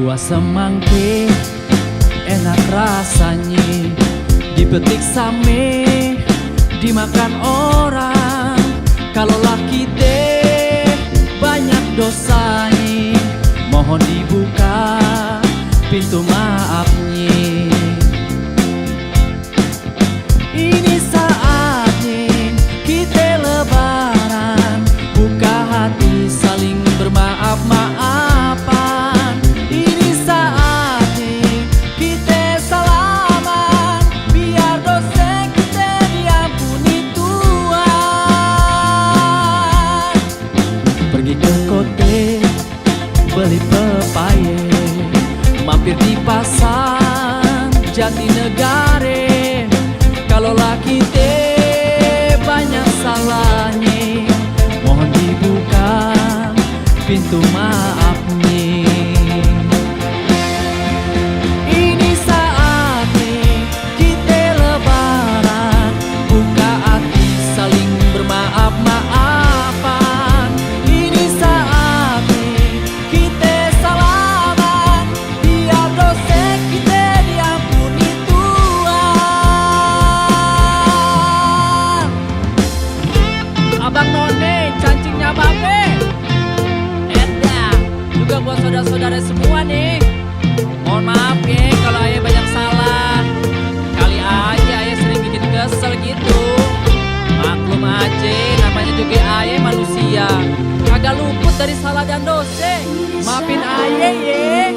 Buah semangke enak rasanya, dipetik same, dimakan orang. Kalau laki teh banyak dosanya, mohon dibuka pintu maafnya. Ini saatnya kita lebaran, buka hati saling bermaaf-maafan. Ini saatnya kita salaman, biar dosa kita diampuni Tuhan. Pergi ke kote beli pepaya, mampir di pasar Jatinegara. Kalau laki teh banyak salahnya, mohon dibuka pintu maafnya. Ini saatnya kita lebaran, buka hati saling bermaaf-maafan. Ini saatnya kita salaman, biar dosa kita diampuni Tuhan. Abang None, cancingnya babe. Enda, juga buat saudara-saudara semua nih. Mohon maaf ya kalau ayah banyak salah. Kali aja ayah sering bikin kesel gitu. Maklum aja, namanya juga ayah manusia, kagak luput dari salah dan dosa. Maafin ayah ya.